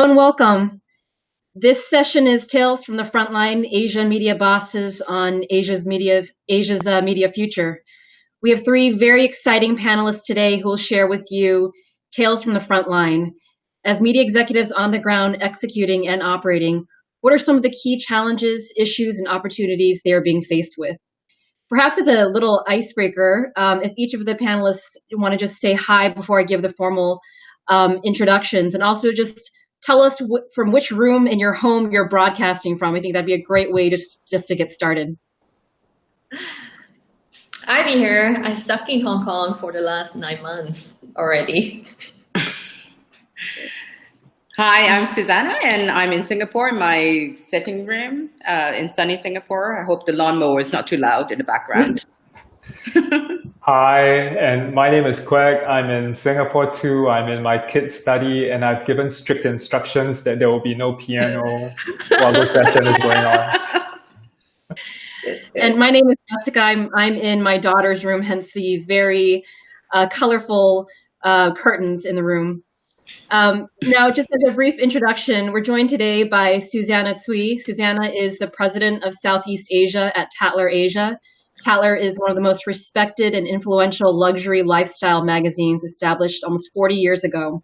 and welcome. This session is Tales from the Frontline, Asia media bosses on Asia's media future. We have three very exciting panelists today who will share with you Tales from the Frontline. As media executives on the ground executing and operating, what are some of the key challenges, issues, and opportunities they are being faced with? Perhaps as a little icebreaker, if each of the panelists want to just say hi before I give the formal introductions, and also just tell us from which room in your home you're broadcasting from. I think that'd be a great way just to get started. Ivy here. I stuck in Hong Kong for the last 9 months already. Hi, I'm Susanna, and I'm in Singapore in my sitting room in sunny Singapore. I hope the lawnmower is not too loud in the background. Hi, and my name is Kwek. I'm in Singapore too. I'm in my kids' study, and I've given strict instructions that there will be no piano while the session is going on. And my name is Jessica. I'm in my daughter's room, hence the very colorful curtains in the room. Now, just as a brief introduction, we're joined today by Susanna Tsui. Susanna is the president of Southeast Asia at Tatler Asia. Tatler is one of the most respected and influential luxury lifestyle magazines established almost 40 years ago.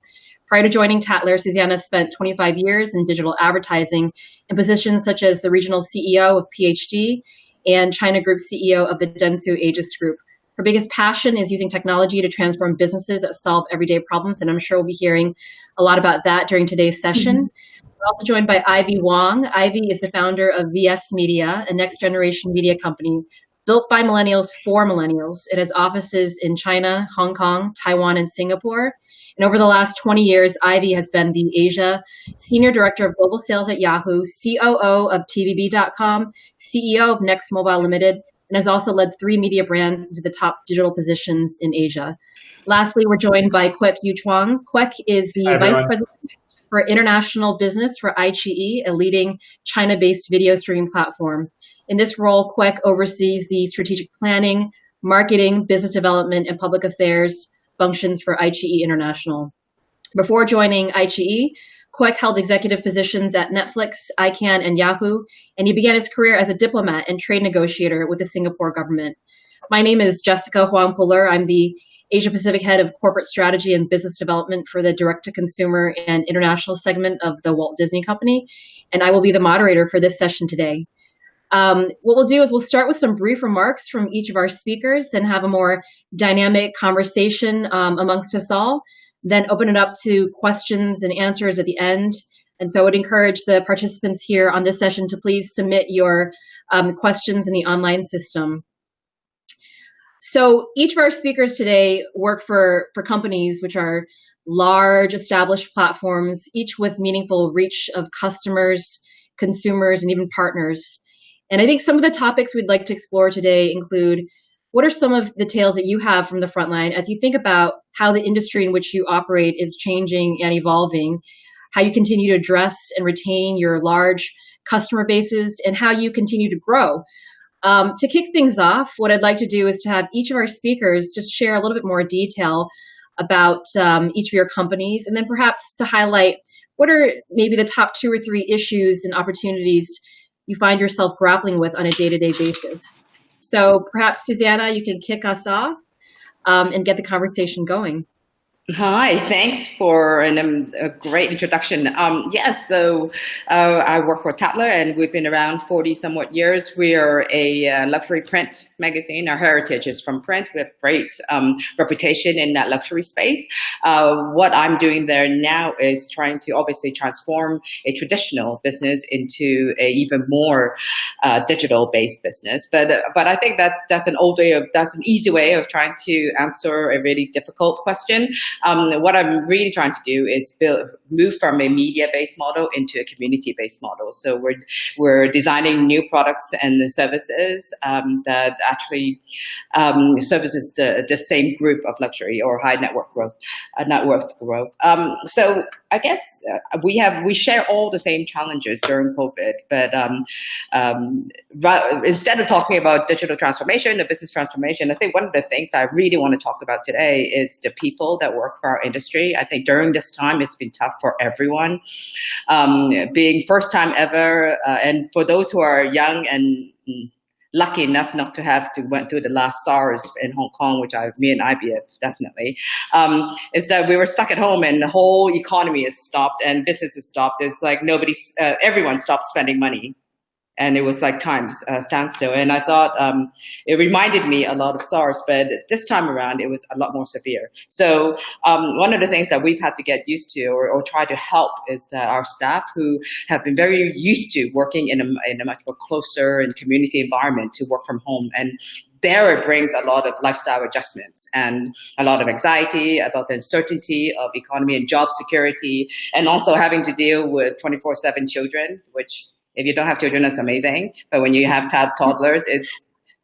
Prior to joining Tatler, Susanna spent 25 years in digital advertising in positions such as the regional CEO of PhD and China Group CEO of the Dentsu Aegis Group. Her biggest passion is using technology to transform businesses that solve everyday problems, and I'm sure we'll be hearing a lot about that during today's session. We're also joined by Ivy Wong. Ivy is the founder of VS Media, a next-generation media company built by millennials for millennials. It has offices in China, Hong Kong, Taiwan, and Singapore. And over the last 20 years, Ivy has been the Asia Senior Director of Global Sales at Yahoo, COO of TVB.com, CEO of Next Mobile Limited, and has also led 3 media brands into the top digital positions in Asia. Lastly, we're joined by Kwek Yuchua. Kwek is the Vice President for International Business for iQiyi, a leading China-based video streaming platform. In this role, Kwek oversees the strategic planning, marketing, business development, and public affairs functions for iQiyi International. Before joining iQiyi, Kwek held executive positions at Netflix, ICANN, and Yahoo, and he began his career as a diplomat and trade negotiator with the Singapore government. My name is Jessica Huang Pouleur. I'm the Asia Pacific Head of Corporate Strategy and Business Development for the Direct-to-Consumer and International segment of the Walt Disney Company, and I will be the moderator for this session today. What we'll do is we'll start with some brief remarks from each of our speakers, then have a more dynamic conversation amongst us all, then open it up to questions and answers at the end. And so I would encourage the participants here on this session to please submit your questions in the online system. So each of our speakers today work for companies which are large established platforms, each with meaningful reach of customers, consumers, and even partners. And I think some of the topics we'd like to explore today include what are some of the tales that you have from the frontline as you think about how the industry in which you operate is changing and evolving, how you continue to address and retain your large customer bases, and how you continue to grow. To kick things off, what I'd like to do is to have each of our speakers just share a little bit more detail about each of your companies, and then perhaps to highlight what are maybe the top 2 or 3 issues and opportunities you find yourself grappling with on a day-to-day basis. So perhaps, Susanna, you can kick us off and get the conversation going. Hi, thanks for a great introduction. Yes, so I work for Tatler, and we've been around 40 somewhat years. We are a luxury print magazine. Our heritage is from print. We have great reputation in that luxury space. What I'm doing there now is trying to obviously transform a traditional business into a even more digital-based business. But I think that's an easy way of trying to answer a really difficult question. What I'm really trying to do is move from a media-based model into a community-based model. So we're designing new products and services that actually services the same group of luxury or high net worth growth. So I guess we share all the same challenges during COVID, but instead of talking about digital transformation, the business transformation, I think one of the things I really want to talk about today is the people that work for our industry. I think during this time, it's been tough for everyone. Being first time ever, and for those who are young and lucky enough not to have to went through the last SARS in Hong Kong, which me and IBF definitely, is that we were stuck at home and the whole economy is stopped and business is stopped. It's like everyone stopped spending money. And it was like times standstill. And I thought it reminded me a lot of SARS, but this time around it was a lot more severe. So one of the things that we've had to get used to or try to help is that our staff who have been very used to working in a much more closer and community environment to work from home. And there it brings a lot of lifestyle adjustments and a lot of anxiety about the uncertainty of economy and job security, and also having to deal with 24/7 children, which if you don't have children, that's amazing. But when you have toddlers, it's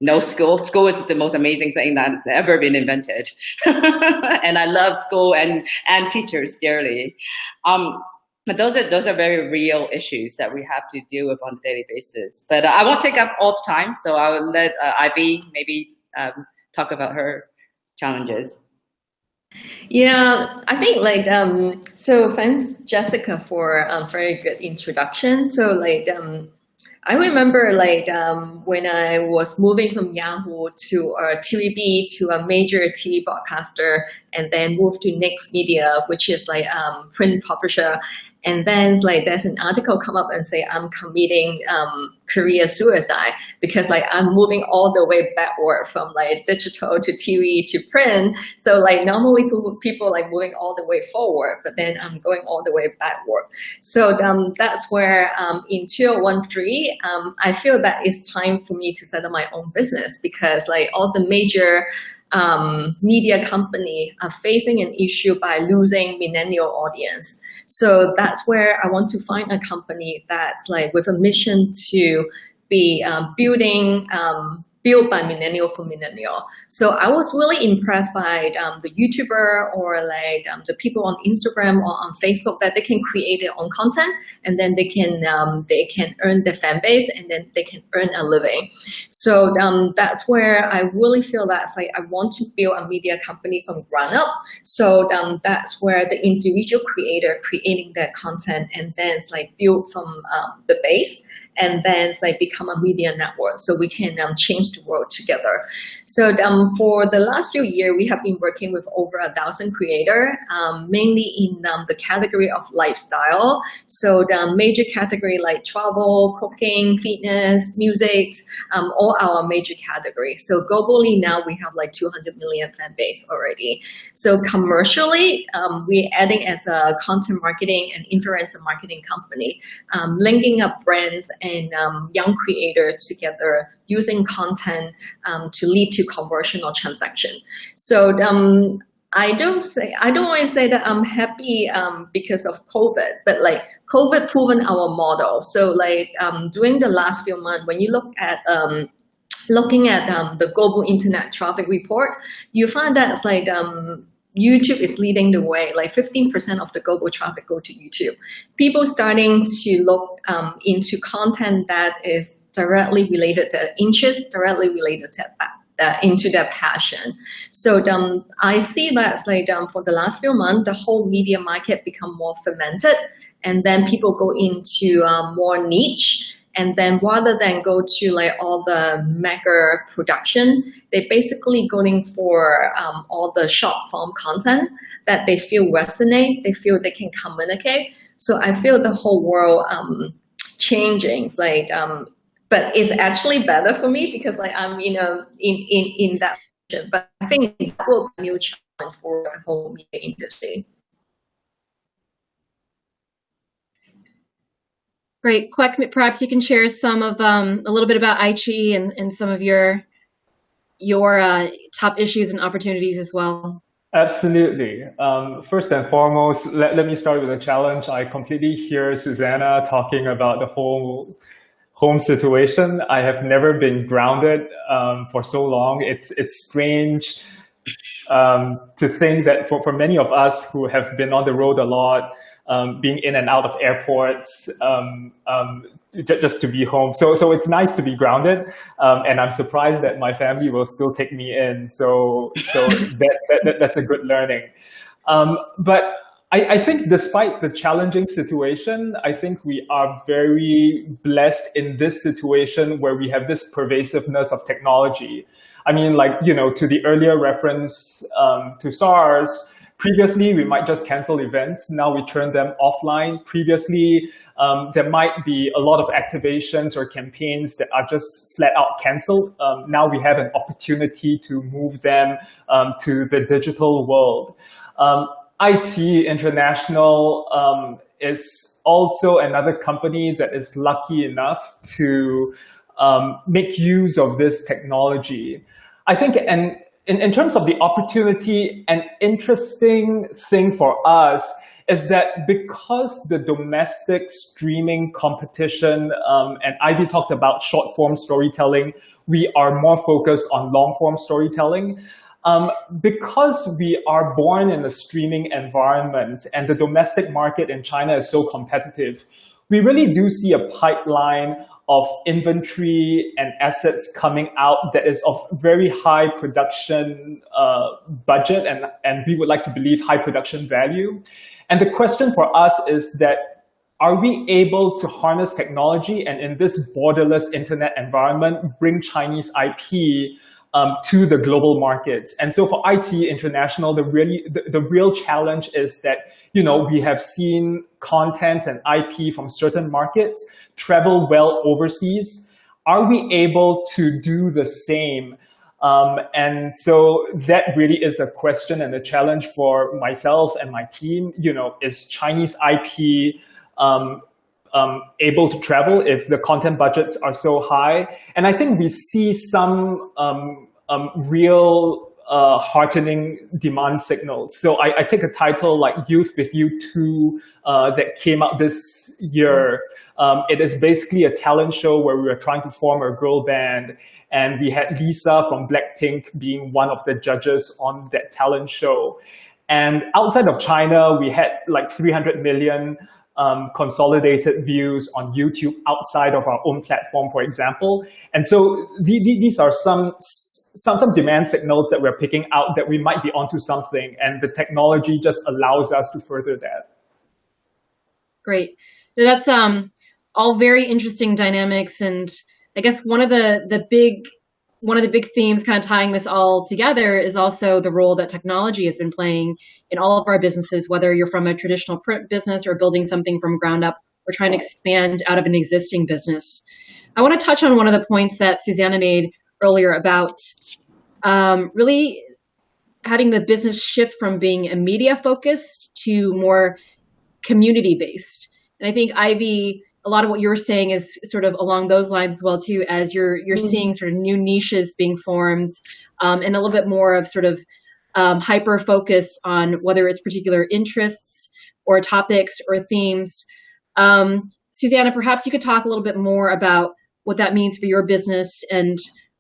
no school. School is the most amazing thing that's ever been invented. And I love school and teachers dearly. But those are very real issues that we have to deal with on a daily basis. But I won't take up all the time, so I will let Ivy maybe talk about her challenges. Yeah, I think so thanks Jessica for a very good introduction. So I remember when I was moving from Yahoo to TVB to a major TV broadcaster, and then moved to Next Media, which is print publisher. And then there's an article come up and say I'm committing career suicide because I'm moving all the way backward from digital to TV to print. So normally people moving all the way forward, but then I'm going all the way backward. So that's where in 2013, I feel that it's time for me to set up my own business because all the major media company are facing an issue by losing millennial audience. So that's where I want to find a company that's with a mission to be built by millennial for millennial. So I was really impressed by the YouTuber or the people on Instagram or on Facebook that they can create their own content and then they can earn their fan base and then they can earn a living. So that's where I really feel that I want to build a media company from ground up. So that's where the individual creator creating their content and then it's build from the base. And then become a media network so we can change the world together. So for the last few years, we have been working with over 1,000 creators, mainly in the category of lifestyle. So the major category like travel, cooking, fitness, music, all our major categories. So globally now we have 200 million fan base already. So commercially, we're adding as a content marketing and influencer marketing company, linking up brands and young creators together using content to lead to conversion or transaction. So I don't always say that I'm happy because of COVID, but COVID proven our model. So during the last few months, when you look at looking at the global internet traffic report, you find that it's YouTube is leading the way. 15% of the global traffic go to YouTube. People starting to look into content that is directly related to interest, directly related to into their passion. So I see that for the last few months, the whole media market become more fermented, and then people go into more niche. And then rather than go to all the mega production, they basically going for all the short form content that they feel resonate, they feel they can communicate. So I feel the whole world changing. But it's actually better for me because I'm in that position. But I think that will be a new challenge for the whole media industry. Great. Kwek, perhaps you can share some of a little bit about iQiyi and some of your top issues and opportunities as well. Absolutely. First and foremost, let me start with a challenge. I completely hear Susanna talking about the whole home situation. I have never been grounded for so long. It's strange to think that for many of us who have been on the road a lot, being in and out of airports, just to be home. So it's nice to be grounded, and I'm surprised that my family will still take me in. So that's a good learning. But I think despite the challenging situation, I think we are very blessed in this situation where we have this pervasiveness of technology. I mean, like, to the earlier reference to SARS, previously we might just cancel events. Now we turn them offline. Previously, there might be a lot of activations or campaigns that are just flat out canceled. Now we have an opportunity to move them to the digital world. iQiyi International is also another company that is lucky enough to make use of this technology. I think, and in terms of the opportunity, an interesting thing for us is that because the domestic streaming competition, and Ivy talked about short form storytelling, we are more focused on long form storytelling. Because we are born in a streaming environment and the domestic market in China is so competitive, we really do see a pipeline of inventory and assets coming out that is of very high production budget, and we would like to believe high production value. And the question for us is that, are we able to harness technology and in this borderless internet environment, bring Chinese IP to the global markets? And so for iQiyi International, the real challenge is that, we have seen content and IP from certain markets travel well overseas. Are we able to do the same? And so that really is a question and a challenge for myself and my team. Is Chinese IP able to travel if the content budgets are so high? And I think we see some real heartening demand signals. So I take a title like Youth with You 2 that came out this year. It is basically a talent show where we were trying to form a girl band, and we had Lisa from Blackpink being one of the judges on that talent show. And outside of China, we had like 300 million consolidated views on YouTube outside of our own platform, for example. And so these are some demand signals that we're picking out that we might be onto something, and the technology just allows us to further that. Great. That's all very interesting dynamics, and I guess one of the big themes kind of tying this all together is also the role that technology has been playing in all of our businesses, whether you're from a traditional print business or building something from ground up or trying to expand out of an existing business. I want to touch on one of the points that Susanna made earlier about really having the business shift from being a media focused to more community based. And I think, Ivy, a lot of what you're saying is sort of along those lines as well too, as you're seeing sort of new niches being formed, and a little bit more of sort of hyper focus on whether it's particular interests or topics or themes. Susanna, perhaps you could talk a little bit more about what that means for your business and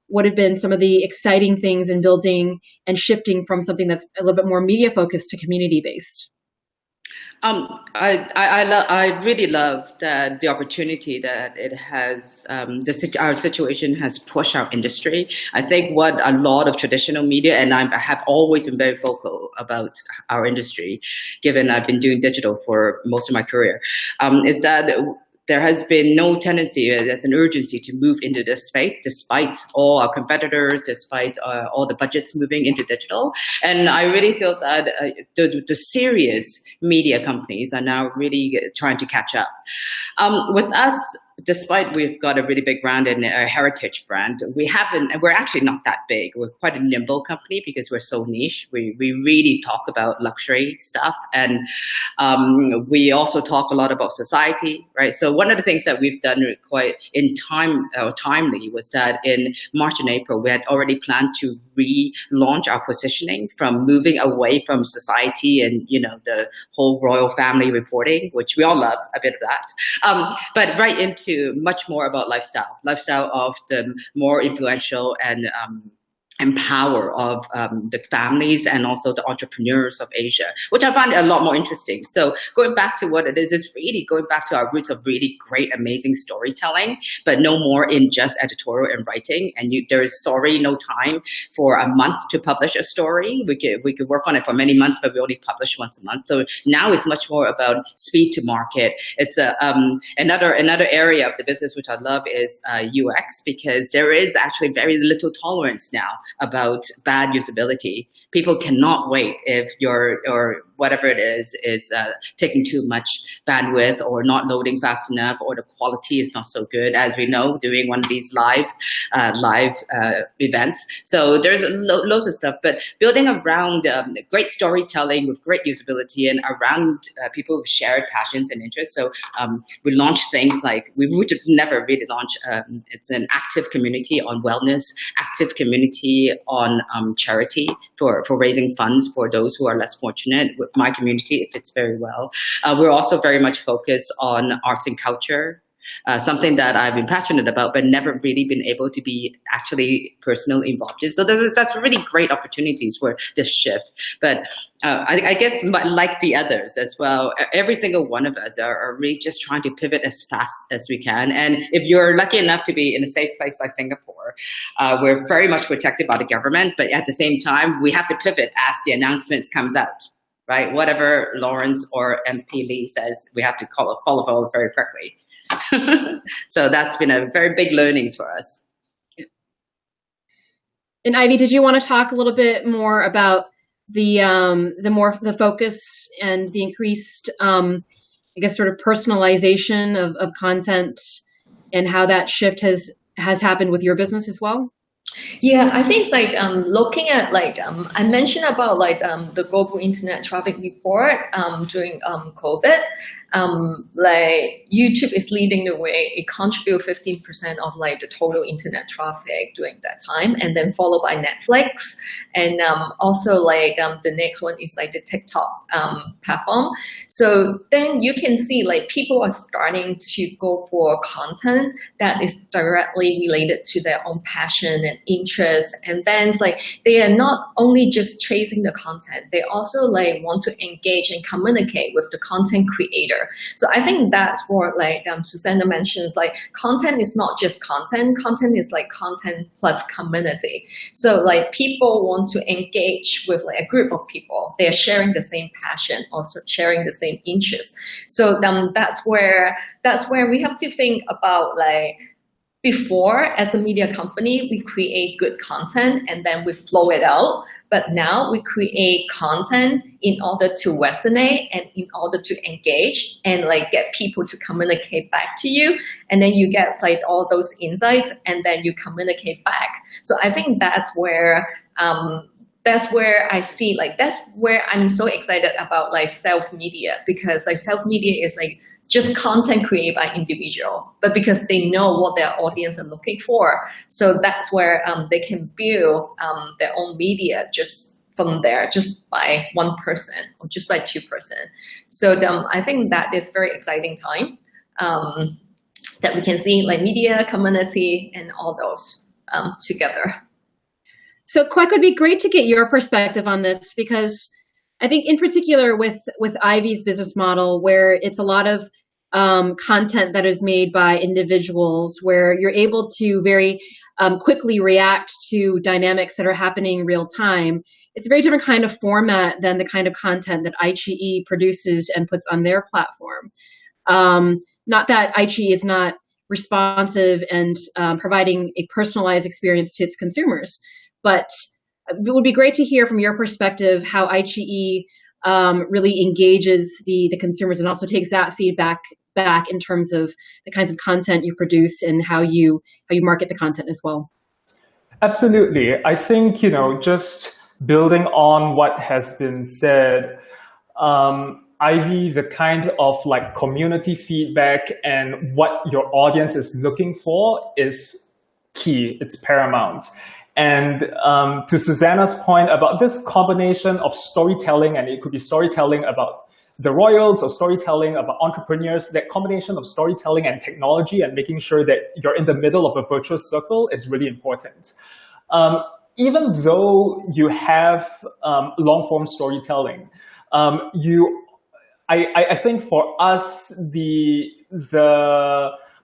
what have been some of the exciting things in building and shifting from something that's a little bit more media focused to community based. I really love that the opportunity that it has, our situation has pushed our industry. I think what a lot of traditional media, and I have always been very vocal about our industry, given I've been doing digital for most of my career, is that there has been no tendency, there's an urgency to move into this space, despite all our competitors, despite all the budgets moving into digital. And I really feel that the serious media companies are now really trying to catch up. With us, despite we've got a really big brand and a heritage brand, we're actually not that big. We're quite a nimble company because we're so niche. We really talk about luxury stuff, and we also talk a lot about society, right? So one of the things that we've done quite timely was that in March and April, we had already planned to relaunch our positioning from moving away from society and, the whole royal family reporting, which we all love a bit of that, but right into much more about lifestyle of the more influential and empower of the families and also the entrepreneurs of Asia, which I find a lot more interesting. So going back to what it is, it's really going back to our roots of really great, amazing storytelling, but no more in just editorial and writing. And there is no time for a month to publish a story. We could work on it for many months, but we only publish once a month. So now it's much more about speed to market. It's another area of the business which I love is UX, because there is actually very little tolerance now about bad usability. People cannot wait if or whatever it is taking too much bandwidth or not loading fast enough, or the quality is not so good, as we know, doing one of these live events. So there's loads of stuff, but building around great storytelling with great usability and around people with shared passions and interests. So we launched things like, we would have never really launched, it's an active community on wellness, active community on charity for raising funds for those who are less fortunate. With my community, it fits very well. We're also very much focused on arts and culture, something that I've been passionate about, but never really been able to be actually personally involved in. So that's really great opportunities for this shift. But I guess like the others as well, every single one of us are really just trying to pivot as fast as we can. And if you're lucky enough to be in a safe place like Singapore, we're very much protected by the government, but at the same time, we have to pivot as the announcements comes out, right? Whatever Lawrence or MP Lee says, we have to follow very quickly. So that's been a very big learnings for us. And Ivy, did you want to talk a little bit more about the focus and the increased, I guess, sort of personalization of content, and how that shift has happened with your business as well? Yeah, I think it's like looking at I mentioned about the global internet traffic report during COVID. YouTube is leading the way. It contributes 15% of the total internet traffic during that time, and then followed by Netflix, and also the next one is the TikTok platform. So then you can see people are starting to go for content that is directly related to their own passion and interest, and then it's they are not only just tracing the content, they also want to engage and communicate with the content creator. So I think that's what Susanna mentions, content is not just content is content plus community. So people want to engage with a group of people. They are sharing the same passion, also sharing the same interest. So that's where we have to think about before, as a media company, we create good content and then we flow it out. But now we create content in order to resonate and in order to engage and get people to communicate back to you. And then you get all those insights and then you communicate back. So I think that's where I see, that's where I'm so excited about self-media, because self-media is just content created by individual, but because they know what their audience are looking for. So that's where they can build their own media just from there, just by one person or just by 2%. So I think that is very exciting time that we can see media, community, and all those together. So Kwek, would be great to get your perspective on this, because I think in particular with Ivy's business model, where it's a lot of content that is made by individuals, where you're able to very quickly react to dynamics that are happening real time. It's a very different kind of format than the kind of content that iQiyi produces and puts on their platform. Not that iQiyi is not responsive and providing a personalized experience to its consumers, but it would be great to hear from your perspective how iQiyi really engages the consumers and also takes that feedback back in terms of the kinds of content you produce and how you market the content as well. Absolutely. I think, just building on what has been said, Ivy, the kind of community feedback and what your audience is looking for is key. It's paramount. And to Susanna's point about this combination of storytelling, and it could be storytelling about the royals or storytelling about entrepreneurs, that combination of storytelling and technology and making sure that you're in the middle of a virtuous circle is really important. even though you have long form storytelling, I think for us, the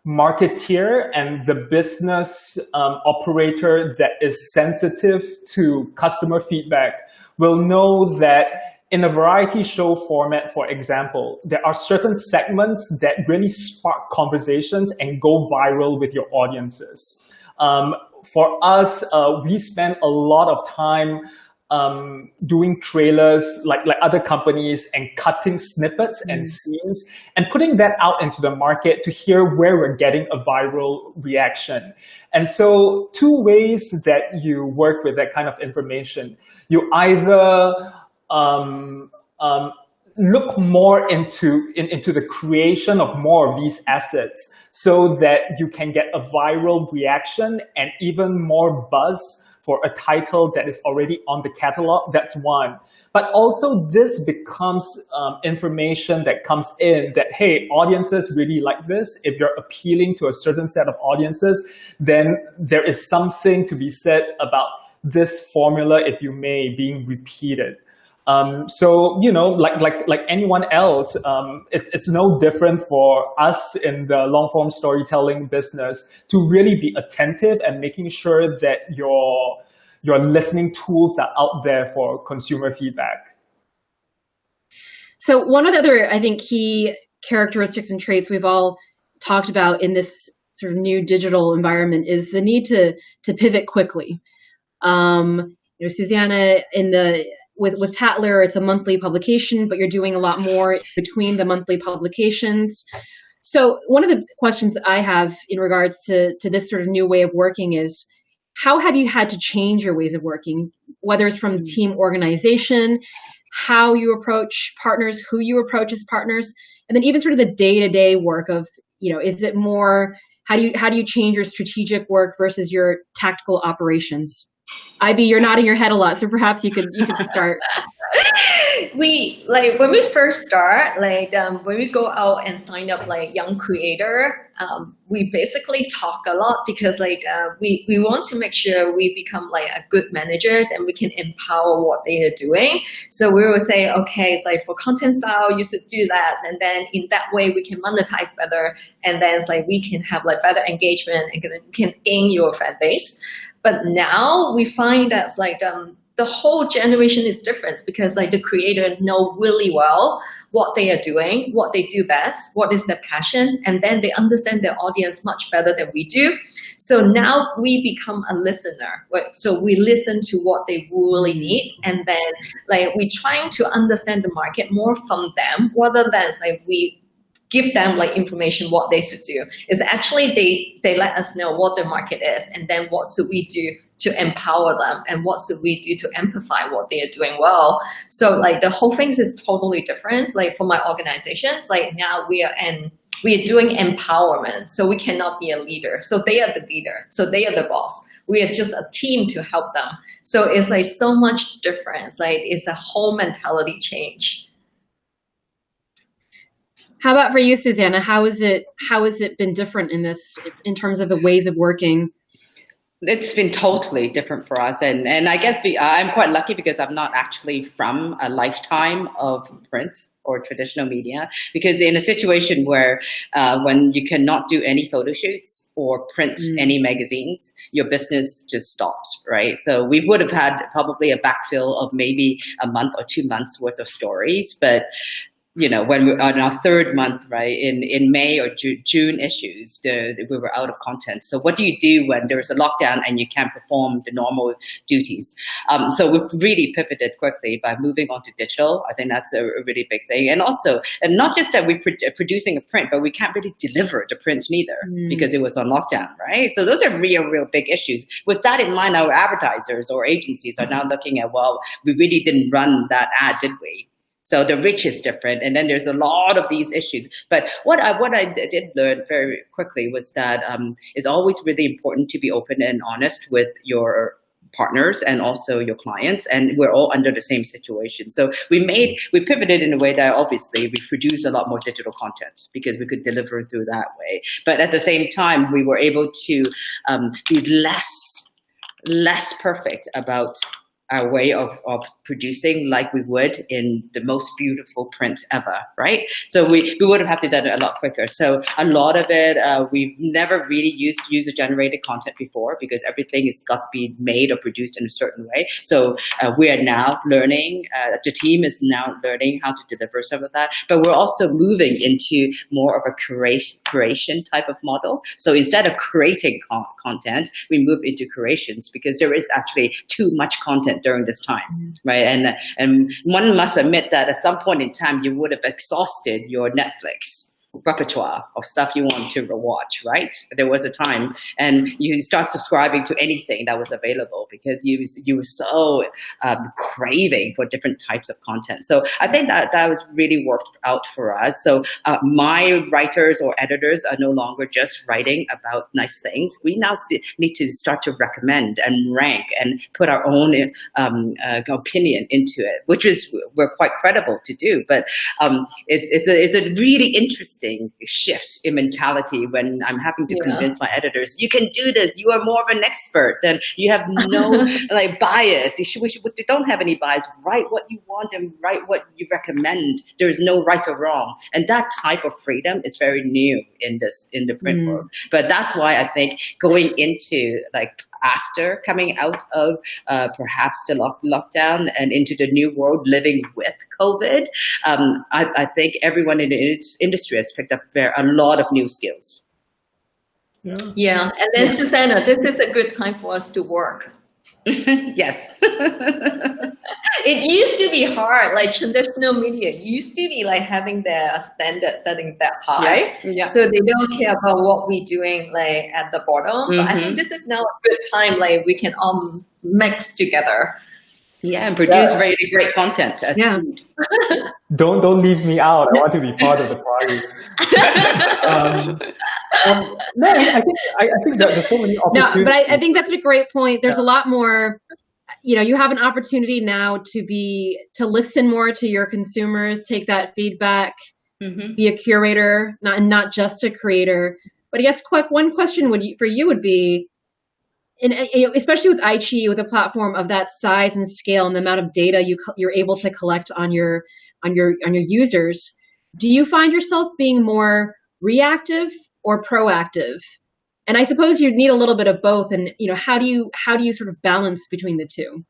marketeer and the business operator that is sensitive to customer feedback will know that in a variety show format, for example, there are certain segments that really spark conversations and go viral with your audiences. For us, we spend a lot of time doing trailers like other companies and cutting snippets and scenes and putting that out into the market to hear where we're getting a viral reaction. And so two ways that you work with that kind of information. You either look more into the creation of more of these assets so that you can get a viral reaction and even more buzz for a title that is already on the catalog. That's one. But also this becomes information that comes in that, hey, audiences really like this. If you're appealing to a certain set of audiences, then there is something to be said about this formula, if you may, being repeated. So, you know, like anyone else, it's no different for us in the long form storytelling business to really be attentive and making sure that your listening tools are out there for consumer feedback. So one of the other, I think, key characteristics and traits we've all talked about in this sort of new digital environment is the need to pivot quickly. Susanna, with Tatler, it's a monthly publication, but you're doing a lot more between the monthly publications. So one of the questions I have in regards to this sort of new way of working is, how have you had to change your ways of working, whether it's from team organization, how you approach partners, who you approach as partners, and then even sort of the day-to-day work of, is it more, how do you change your strategic work versus your tactical operations? IB, you're nodding your head a lot, so perhaps you could start. When we first start, when we go out and sign up young creator, we basically talk a lot because we want to make sure we become a good manager and we can empower what they are doing. So we will say, okay, it's for content style, you should do that, and then in that way we can monetize better, and then we can have better engagement and can gain your fan base. But now we find that the whole generation is different because the creator know really well what they are doing, what they do best, what is their passion, and then they understand their audience much better than we do. So now we become a listener, right? So we listen to what they really need, and then we're trying to understand the market more from them rather than we give them information what they should do. Is actually they let us know what the market is, and then what should we do to empower them, and what should we do to amplify what they are doing well. So the whole thing is totally different. For my organizations, now we are doing empowerment, so we cannot be a leader. So they are the leader, so they are the boss. We are just a team to help them. So it's so much difference. It's a whole mentality change. How about for you, Susanna? How has it been different in terms of the ways of working? It's been totally different for us, and I guess I'm quite lucky because I'm not actually from a lifetime of print or traditional media, because in a situation where when you cannot do any photo shoots or print any magazines, your business just stops, right? So we would have had probably a backfill of maybe a month or 2 months worth of stories, but when we're on our third month, right, in May or June issues, we were out of content. So what do you do when there's a lockdown and you can't perform the normal duties? So we've really pivoted quickly by moving on to digital. I think that's a really big thing. And also, and not just that we're producing a print, but we can't really deliver the print neither because it was on lockdown, right? So those are real big issues. With that in mind, our advertisers or agencies are now looking at, well, we really didn't run that ad, did we? So the reach is different, and then there's a lot of these issues. But what I did learn very quickly was that it's always really important to be open and honest with your partners and also your clients, and we're all under the same situation. So we pivoted in a way that obviously we produce a lot more digital content because we could deliver through that way. But at the same time, we were able to be less less perfect about our way of producing like we would in the most beautiful print ever, right? So we would have had to done it a lot quicker. So a lot of it, we've never really used user-generated content before because everything has got to be made or produced in a certain way. So we are now learning, the team is now learning how to deliver some of that, but we're also moving into more of a curation type of model. So instead of creating content, we move into curations because there is actually too much content during this time, right? And one must admit that at some point in time, you would have exhausted your Netflix repertoire of stuff you want to watch, right? There was a time, and you start subscribing to anything that was available because you were so craving for different types of content. So I think that was really worked out for us. So my writers or editors are no longer just writing about nice things. We now need to start to recommend and rank and put our own opinion into it, which is we're quite credible to do. But it's a really interesting shift in mentality when I'm having to convince my editors, you can do this, you are more of an expert, then you have no like bias, you don't have any bias, write what you want and write what you recommend. There is no right or wrong, and that type of freedom is very new in the print world. But that's why I think going into like after coming out of perhaps the lockdown and into the new world living with COVID, I think everyone in the industry has picked up a lot of new skills. Yeah, and then Susanna, this is a good time for us to work. Yes. It used to be hard, like traditional media used to be like having their standard setting that high. Yeah. So they don't care about what we're doing like at the bottom. But I think this is now a good time, like we can all mix together. Yeah, and produce really great content. Don't leave me out. I want to be part of the party. No, I think that there's so many opportunities. No, but I think that's a great point. There's a lot more. You have an opportunity now to listen more to your consumers, take that feedback, be a curator, not just a creator. But I guess, Kwek, one question for you would be, especially with iQiyi, with a platform of that size and scale and the amount of data you're able to collect on your users, do you find yourself being more reactive or proactive? And I suppose you need a little bit of both. And how do you sort of balance between the two?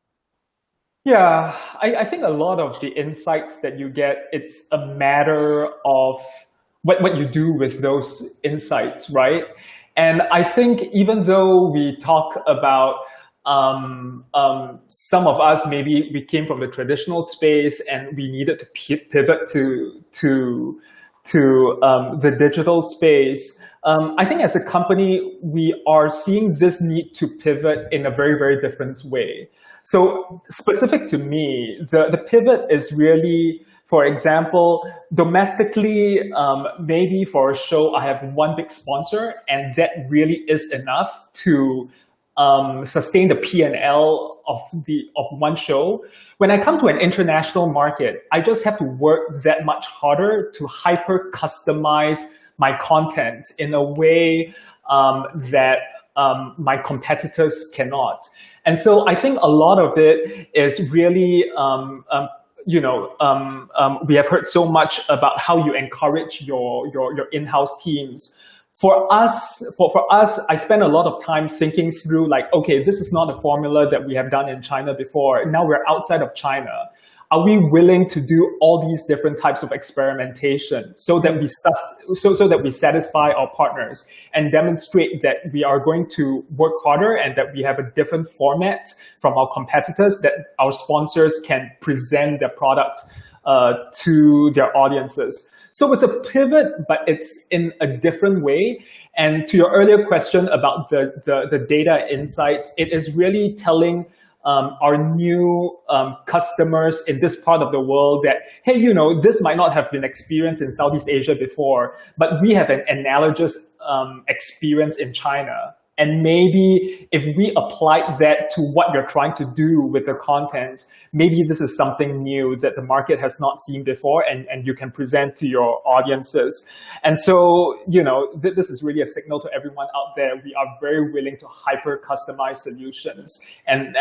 Yeah, I think a lot of the insights that you get, it's a matter of what you do with those insights, right? And I think even though we talk about some of us, maybe we came from the traditional space and we needed to pivot to the digital space. I think as a company, we are seeing this need to pivot in a very, very different way. So specific to me, the pivot is really, for example, domestically, maybe for a show, I have one big sponsor, and that really is enough to sustain the P&L of one show. When I come to an international market, I just have to work that much harder to hyper customize my content in a way that my competitors cannot. And so I think a lot of it is really, we have heard so much about how you encourage your in-house teams. For us, I spend a lot of time thinking through like, okay, this is not a formula that we have done in China before. Now we're outside of China. Are we willing to do all these different types of experimentation so that we satisfy our partners and demonstrate that we are going to work harder and that we have a different format from our competitors, that our sponsors can present their product to their audiences? So it's a pivot, but it's in a different way. And to your earlier question about the data insights, it is really telling our new customers in this part of the world that, hey, this might not have been experienced in Southeast Asia before, but we have an analogous experience in China. And maybe if we apply that to what you're trying to do with the content, maybe this is something new that the market has not seen before, and you can present to your audiences. And so, this is really a signal to everyone out there. We are very willing to hyper customize solutions. And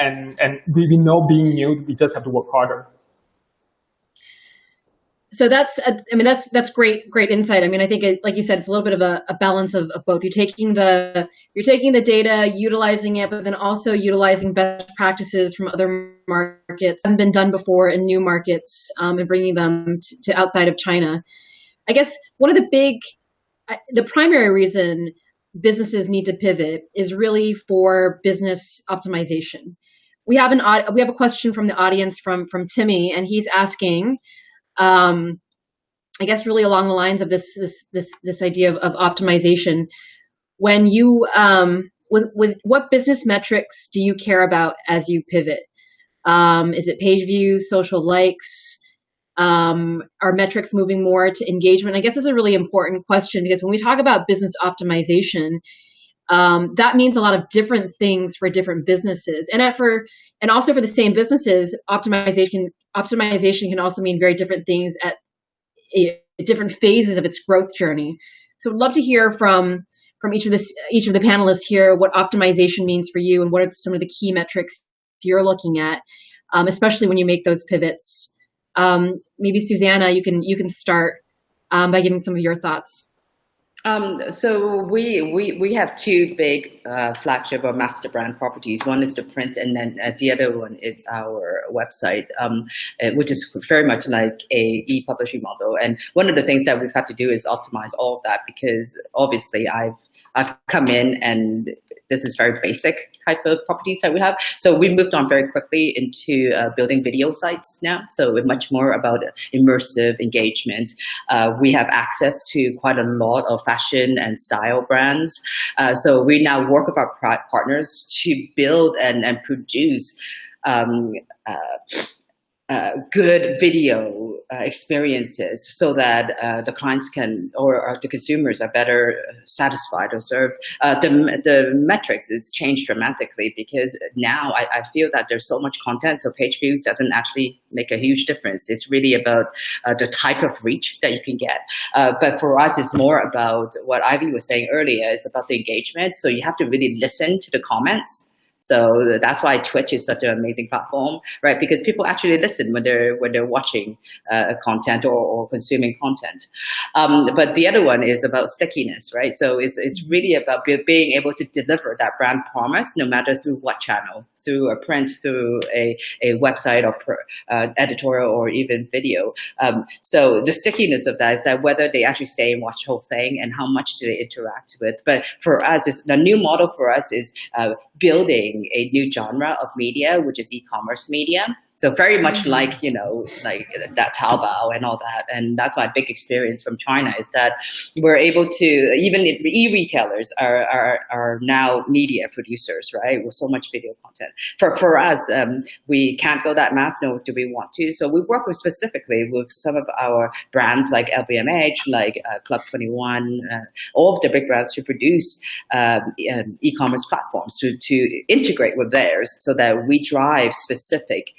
we know being new, we just have to work harder. So that's great insight. I mean, I think like you said, it's a little bit of a balance of both. You're taking the data, utilizing it, but then also utilizing best practices from other markets that haven't been done before in new markets, and bringing them to outside of China. I guess one of the primary reason businesses need to pivot is really for business optimization. We have a question from the audience from Timmy, and he's asking, I guess really along the lines of this idea of optimization. When you with what business metrics do you care about as you pivot? Is it page views, social likes? Are metrics moving more to engagement? I guess it's a really important question, because when we talk about business optimization, that means a lot of different things for different businesses, and also for the same businesses, optimization can also mean very different things at different phases of its growth journey. So I'd love to hear from each of the panelists here what optimization means for you, and what are some of the key metrics you're looking at, especially when you make those pivots. Maybe Susanna, you can start by giving some of your thoughts. So we have two big flagship or master brand properties. One is the print, and then the other one is our website, which is very much like a e-publishing model. And one of the things that we've had to do is optimize all of that, because obviously I've come in and this is very basic type of properties that we have. So we moved on very quickly into building video sites now. So we're much more about immersive engagement. We have access to quite a lot of fashion and style brands. So we now work with our partners to build and produce good video experiences, so that the clients can, or the consumers are better satisfied or served. The metrics is changed dramatically, because now I feel that there's so much content, so page views doesn't actually make a huge difference. It's really about the type of reach that you can get. But for us, it's more about what Ivy was saying earlier, is about the engagement. So you have to really listen to the comments. So that's why Twitch is such an amazing platform, right? Because people actually listen when they're watching content or consuming content. But the other one is about stickiness, right? So it's really about being able to deliver that brand promise, no matter through what channel, through a print, through a website, or editorial, or even video. So the stickiness of that is that whether they actually stay and watch the whole thing, and how much do they interact with. But for us, the new model for us is building a new genre of media, which is e-commerce media. So very much like that Taobao and all that. And that's my big experience from China, is that we're able to, even e-retailers are now media producers, right? With so much video content. For us, we can't go that mass, nor do we want to. So we work specifically with some of our brands like LVMH, like Club 21, all of the big brands, to produce e-commerce platforms to integrate with theirs, so that we drive specific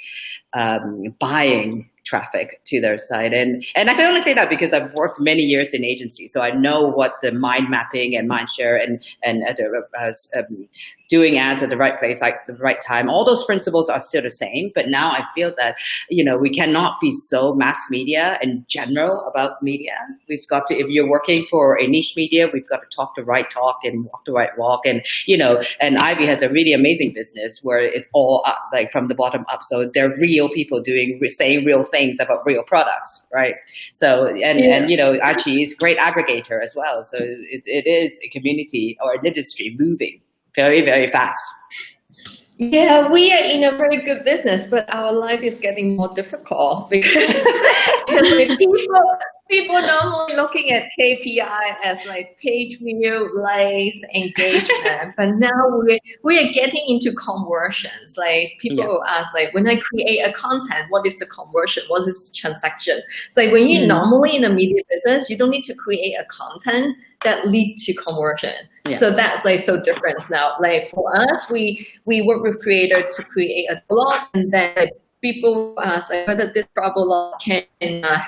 buying traffic to their site. And I can only say that because I've worked many years in agency, so I know what the mind mapping and mind share and doing ads at the right place, like the right time, all those principles are still the same. But now I feel that, we cannot be so mass media in general about media. We've got to, if you're working for a niche media, we've got to talk the right talk and walk the right walk. And, and Ivy has a really amazing business where it's all up, like from the bottom up. So they're real people saying real things about real products, right? So, and iQiyi is a great aggregator as well. So it is a community or an industry moving very, very fast. Yeah, we are in a very good business, but our life is getting more difficult because People normally looking at KPI as like page view, likes, engagement, but now we are getting into conversions. Like people ask, like when I create a content, what is the conversion? What is the transaction? It's like when you normally in a media business, you don't need to create a content that lead to conversion. Yeah. So that's like so different now. Like for us, we work with creators to create a blog, and then people ask like whether this travel can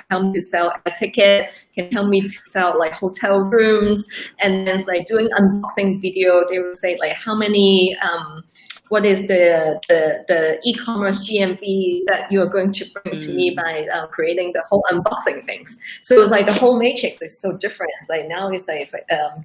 help me to sell a ticket, can help me to sell like hotel rooms, and then it's like doing unboxing video. They will say like how many, what is the e-commerce GMV that you are going to bring to me by creating the whole unboxing things. So it's like the whole matrix is so different. It's like now it's like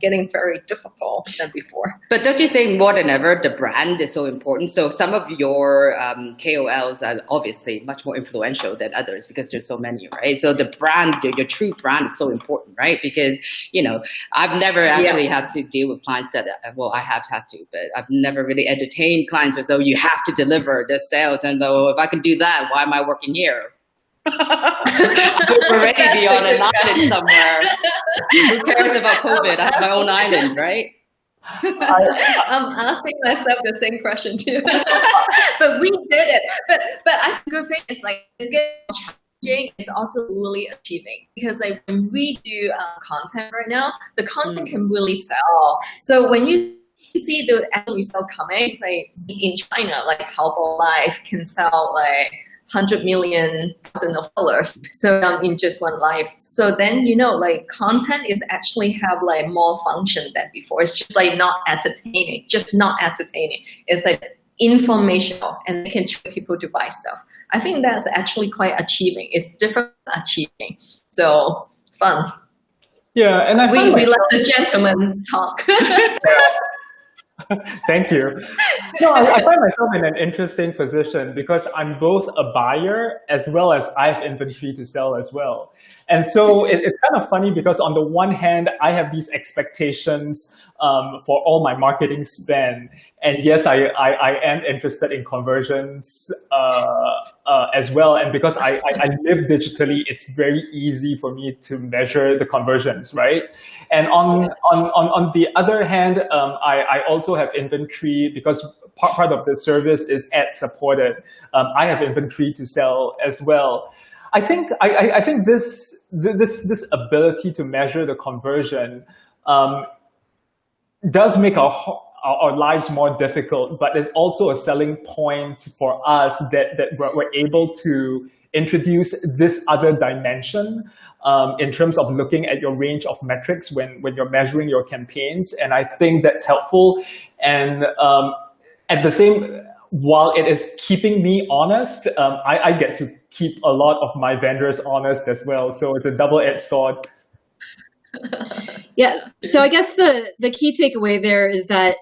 getting very difficult than before. But don't you think more than ever the brand is so important? So some of your KOLs are obviously much more influential than others because there's so many, right? So the brand, your true brand is so important, right? Because, you know, I've never actually had to deal with clients that, well, I have had to, but I've never really entertained clients where so you have to deliver the sales, and though if I can do that, why am I working here? I'm already be on an island somewhere. Who cares about COVID? I have my own island, right? I'm asking myself the same question too. But we did it. But I think good thing is like it's getting challenging. It's also really achieving because like when we do content right now, the content can really sell. So when you see the actual result coming, it's like in China, like Taobao Live can sell like 100 million followers. So in just one live. So then, you know, like content is actually have like more function than before. It's just like not entertaining, It's like informational and they can trick people to buy stuff. I think that's actually quite achieving. It's different achieving. So it's fun. Yeah. And we let the gentleman talk. Thank you. No, I find myself in an interesting position because I'm both a buyer as well as I have inventory to sell as well. And so it's kind of funny because on the one hand, I have these expectations for all my marketing spend. And yes, I am interested in conversions as well. And because I live digitally, it's very easy for me to measure the conversions, right? And on the other hand, I also have inventory because part of the service is ad supported. I have inventory to sell as well. I think this ability to measure the conversion does make our lives more difficult, but it's also a selling point for us that we're able to introduce this other dimension in terms of looking at your range of metrics when you're measuring your campaigns. And I think that's helpful. And at the same, while it is keeping me honest, I get to keep a lot of my vendors honest as well. So it's a double-edged sword. Yeah. So I guess the key takeaway there is that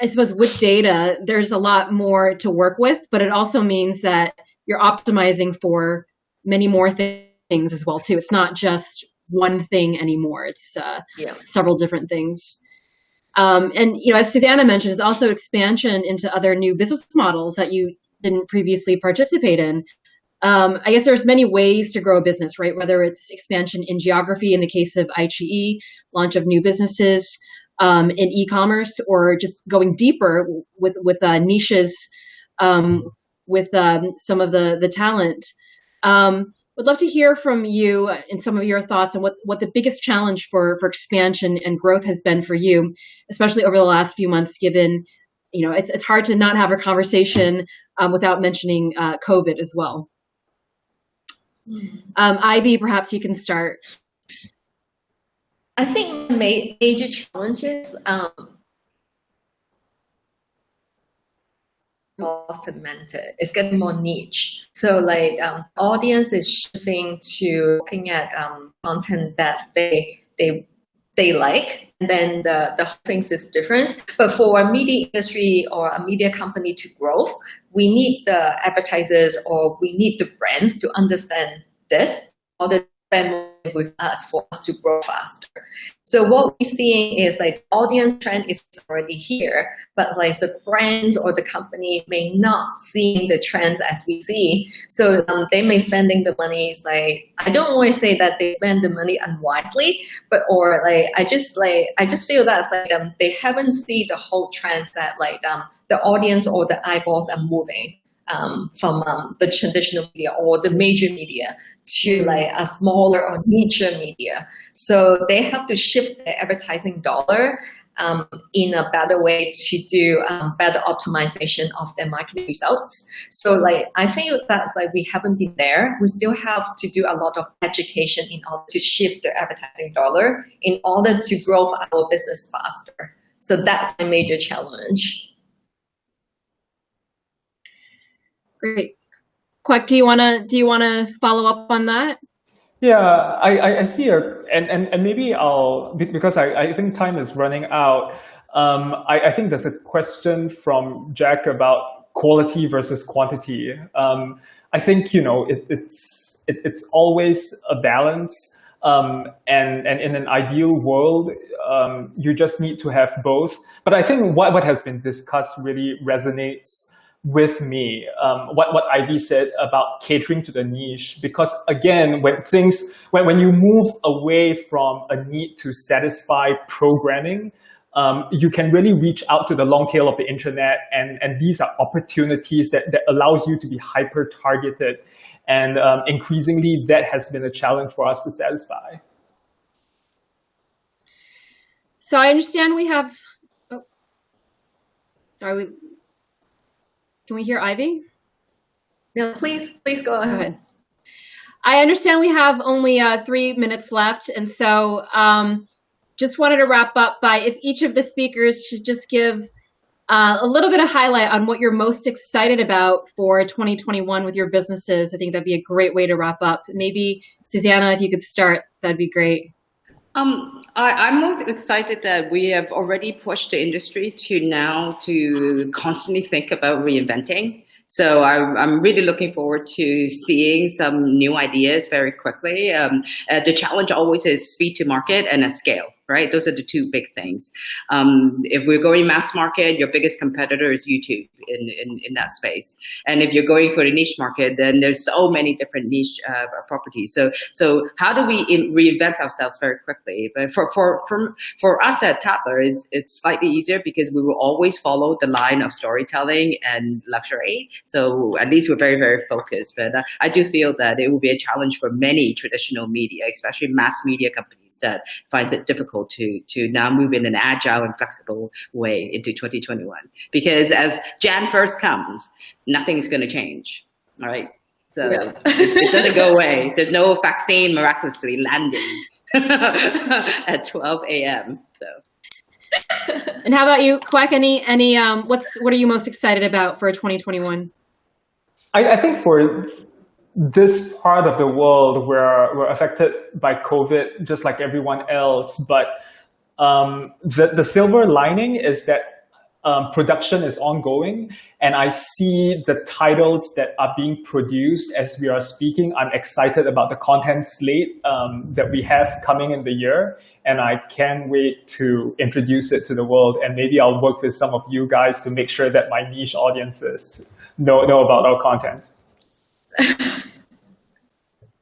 I suppose with data, there's a lot more to work with, but it also means that you're optimizing for many more things as well too. It's not just one thing anymore. It's several different things. And you know, as Susanna mentioned, it's also expansion into other new business models that you didn't previously participate in. I guess there's many ways to grow a business, right? Whether it's expansion in geography in the case of iQiyi, launch of new businesses in e-commerce, or just going deeper with niches with some of the talent. Would love to hear from you and some of your thoughts on what the biggest challenge for expansion and growth has been for you, especially over the last few months, given, you know, it's hard to not have a conversation without mentioning COVID as well. Ivy, perhaps you can start. I think major challenges more fermented. It's getting more niche. So like audience is shifting to looking at content that they like, and then the whole things is different. But for a media industry or a media company to grow, we need the advertisers or we need the brands to understand this, or the spend more with us for us to grow faster. So what we're seeing is like audience trend is already here, but like the brands or the company may not see the trends as we see. So they may spending the money. Is like, I don't always say that they spend the money unwisely, but or like I just feel that's like they haven't seen the whole trends that like the audience or the eyeballs are moving from the traditional media or the major media to like a smaller or niche media. So they have to shift their advertising dollar in a better way to do better optimization of their marketing results. So like I think that's like we haven't been there. We still have to do a lot of education in order to shift the advertising dollar in order to grow our business faster. So that's my major challenge. Great. Kwek, do you wanna follow up on that? Yeah, I see and maybe because I think time is running out. I think there's a question from Jack about quality versus quantity. I think it's always a balance. And in an ideal world, you just need to have both. But I think what has been discussed really resonates with me, what Ivy said about catering to the niche, because again, when you move away from a need to satisfy programming, you can really reach out to the long tail of the internet, and these are opportunities that allows you to be hyper targeted, and increasingly that has been a challenge for us to satisfy. So I understand we have. Oh, sorry. Can we hear Ivy? No, please go ahead. I understand we have only 3 minutes left, and so just wanted to wrap up by if each of the speakers should just give a little bit of highlight on what you're most excited about for 2021 with your businesses. I think that'd be a great way to wrap up. Maybe Susanna, if you could start, that'd be great. I'm most excited that we have already pushed the industry to constantly think about reinventing. So I'm really looking forward to seeing some new ideas very quickly. The challenge always is speed to market and a scale, right? Those are the two big things. If we're going mass market, your biggest competitor is YouTube in that space. And if you're going for the niche market, then there's so many different niche properties. So how do we reinvent ourselves very quickly? But for us at Tatler, it's slightly easier because we will always follow the line of storytelling and luxury. So at least we're very, very focused. But I do feel that it will be a challenge for many traditional media, especially mass media companies, that finds it difficult to now move in an agile and flexible way into 2021. Because as Jan 1st comes, nothing is going to change. All right. So it doesn't go away. There's no vaccine miraculously landing at 12 a.m. So. And how about you, Kwek? What are you most excited about for 2021? I think for this part of the world, we're affected by COVID just like everyone else. But the silver lining is that production is ongoing, and I see the titles that are being produced as we are speaking. I'm excited about the content slate that we have coming in the year, and I can't wait to introduce it to the world. And maybe I'll work with some of you guys to make sure that my niche audiences know about our content.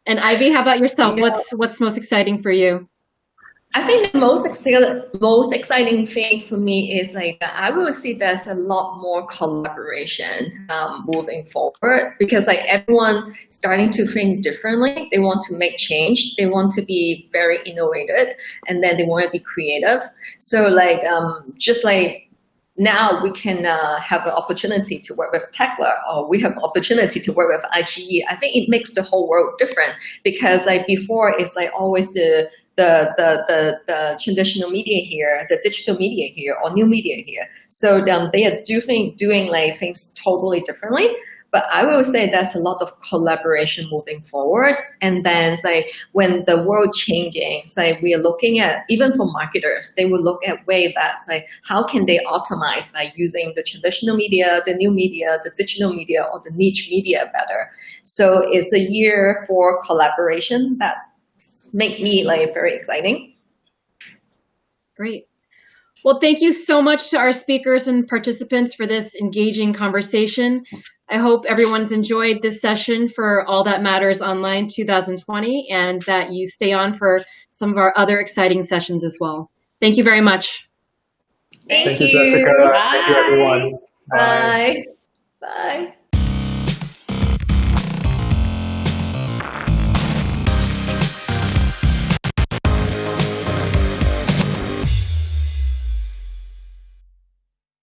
And Ivy, how about yourself? Yeah. What's most exciting for you? I think the most exciting thing for me is like I will see there's a lot more collaboration moving forward, because like everyone starting to think differently. They want to make change. They want to be very innovative, and then they want to be creative. So like just like now we can have an opportunity to work with Tatler, or we have an opportunity to work with iQiyi. I think it makes the whole world different, because like before it's like always the traditional media here, the digital media here, or new media here. So they are doing like things totally differently. But I will say there's a lot of collaboration moving forward. And then say when the world changing, say we are looking at, even for marketers, they will look at way that say how can they optimize by using the traditional media, the new media, the digital media, or the niche media better. So it's a year for collaboration that make me like very exciting. Great. Well, thank you so much to our speakers and participants for this engaging conversation. I hope everyone's enjoyed this session for All That Matters Online 2020 and that you stay on for some of our other exciting sessions as well. Thank you very much. Thank you, you. Jessica. Bye. Thank you, everyone. Bye. Bye.